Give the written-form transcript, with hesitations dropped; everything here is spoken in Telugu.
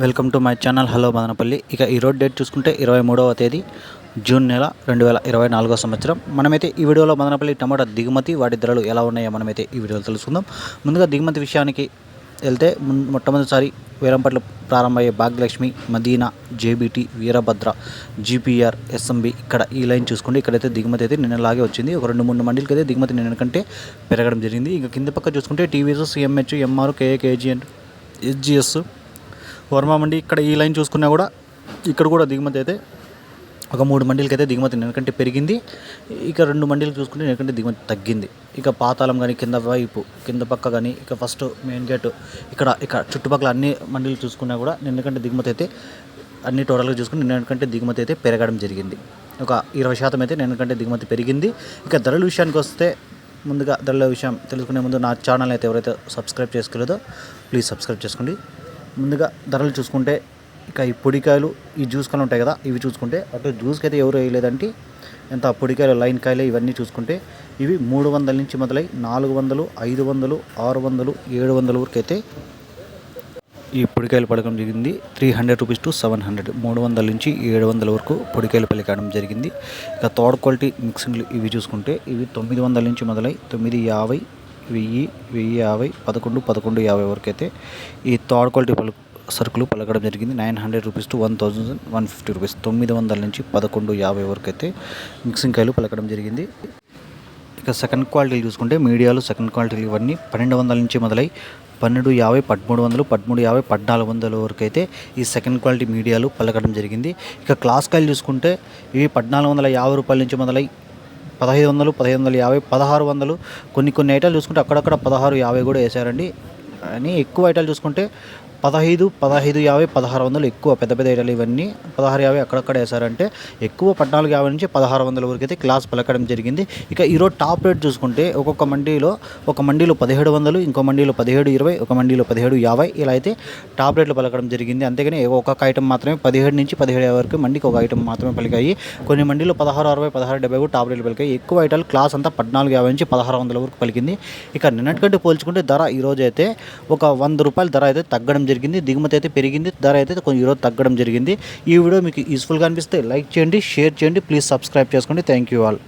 Welcome to my channel hello Madanapalle. ఇక ఈరోజు డేట్ చూసుకుంటే 23వ తేదీ జూన్ నెల 2024 సంవత్సరం. మనమైతే ఈ వీడియోలో మదనపల్లి టమాటా దిగుమతి వాటి ధరలు ఎలా ఉన్నాయో మనమైతే ఈ వీడియోలో తెలుసుకుందాం. ముందుగా దిగుమతి విషయానికి వెళ్తే మొట్టమొదటిసారి వేలంపాట్లు ప్రారంభమయ్యే Bhagyalakshmi, Madina, JBT, Veerabhadra, GPR, SMB ఇక్కడ ఈ లైన్ చూసుకుంటే ఇక్కడైతే దిగుమతి అయితే నిన్నలాగే వచ్చింది. ఒక 2-3 మండీలకి అయితే దిగుమతి నిన్న కంటే పెరగడం జరిగింది. ఇక కింద పక్క చూసుకుంటే TVS, CMH, MR, KA, KGN, SGS, Varma Mandi ఇక్కడ ఈ లైన్ చూసుకున్నా కూడా ఇక్కడ కూడా దిగుమతి అయితే ఒక 3 మండీలకి అయితే దిగుమతి నిన్నకంటే పెరిగింది. ఇక 2 మండీలు చూసుకుంటే నిన్నకంటే దిగుమతి తగ్గింది. ఇక పాతాళం కానీ కింద వైపు కింద పక్క కానీ ఇక ఫస్ట్ మెయిన్ గేట్ ఇక్కడ చుట్టుపక్కల అన్ని మండీలు చూసుకున్నా కూడా నిన్నకంటే దిగుమతి అయితే అన్ని టోటల్గా చూసుకుని నిన్నకంటే దిగుమతి అయితే పెరగడం జరిగింది. ఒక 20% అయితే నిన్నకంటే దిగుమతి పెరిగింది. ఇక ధరల విషయానికి వస్తే ముందుగా ధరల విషయం తెలుసుకునే ముందు నా ఛానల్ అయితే ఎవరైతే సబ్స్క్రైబ్ చేసుకోలేదో ప్లీజ్ సబ్స్క్రైబ్ చేసుకోండి. ముందుగా ధరలు చూసుకుంటే ఇక ఈ పొడికాయలు ఈ జ్యూస్ కాయలు ఉంటాయి కదా, ఇవి చూసుకుంటే అటు జ్యూస్కి అయితే ఎవరు వేయలేదంటే ఎంత పొడికాయలు లైన్ కాయలు ఇవన్నీ చూసుకుంటే ఇవి 300 నుంచి మొదలై 400, 500, 600, 700 వరకు అయితే ఈ పొడికాయలు పలకడం జరిగింది. 300 రూపీస్ టు 700, 300 నుంచి 700 వరకు పొడికాయలు పలికడం జరిగింది. ఇక థర్డ్ క్వాలిటీ మిక్సింగ్లు ఇవి చూసుకుంటే ఇవి 900 నుంచి మొదలై 950, 1000, 1050, 1150 వరకు అయితే ఈ థర్డ్ క్వాలిటీ సరుకులు పలకడం జరిగింది. 900 రూపీస్ టు 1150 రూపీస్, 900 నుంచి 1150 వరకు అయితే మిక్సింగ్ కాయలు పలకడం జరిగింది. ఇక సెకండ్ క్వాలిటీలు చూసుకుంటే మీడియాలు సెకండ్ క్వాలిటీలు ఇవన్నీ 1200 నుంచి మొదలై 1250, 1300, 1350, 1400 వరకు అయితే ఈ సెకండ్ క్వాలిటీ మీడియాలు పలకడం జరిగింది. ఇక క్లాస్ కాయలు చూసుకుంటే ఇవి 1450 రూపాయల నుంచి మొదలై 1500, 1550, 1600, కొన్ని ఐటాలు చూసుకుంటే అక్కడక్కడ 1650 కూడా వేసారండి. అని ఎక్కువ ఐటాలు చూసుకుంటే 15, 1550, 1600 ఎక్కువ పెద్ద ఐటాలు ఇవన్నీ 1650 అక్కడక్కడ వేసారంటే ఎక్కువ 1450 నుంచి 1600 వరకు అయితే క్లాస్ పలకడం జరిగింది. ఇక ఈరోజు టాప్ రేట్ చూసుకుంటే ఒక మండీలో 1700, ఇంకో మండీలో 1720, ఒక మండీలో 1750 ఇలా అయితే టాప్ రేట్లు పలకడం జరిగింది. అంతేగాని ఒక్కొక్క ఐటమ్ మాత్రమే 17 నుంచి 1750 వరకు మండికి ఒక ఐటమ్ మాత్రమే పలికాయి. కొన్ని మండీలో 1660, 1670 కూడా టాప్ రేట్లు పలికాయి. ఎక్కువ ఐటాలు క్లాస్ అంతా 1450 నుంచి 1600 వరకు పలికింది. ఇక నిన్నటికంటే పోల్చుకుంటే ధర ఈరోజు అయితే ఒక 100 రూపాయల ధర అయితే తగ్గడం జరిగింది. దిగుమతి అయితే పెరిగింది, ధర అయితే కొంచెం ఈరోజు తగ్గడం జరిగింది. ఈ వీడియో మీకు యూస్ఫుల్గా అనిపిస్తే లైక్ చేయండి, షేర్ చేయండి, ప్లీజ్ సబ్స్క్రైబ్ చేసుకోండి. Thank you all.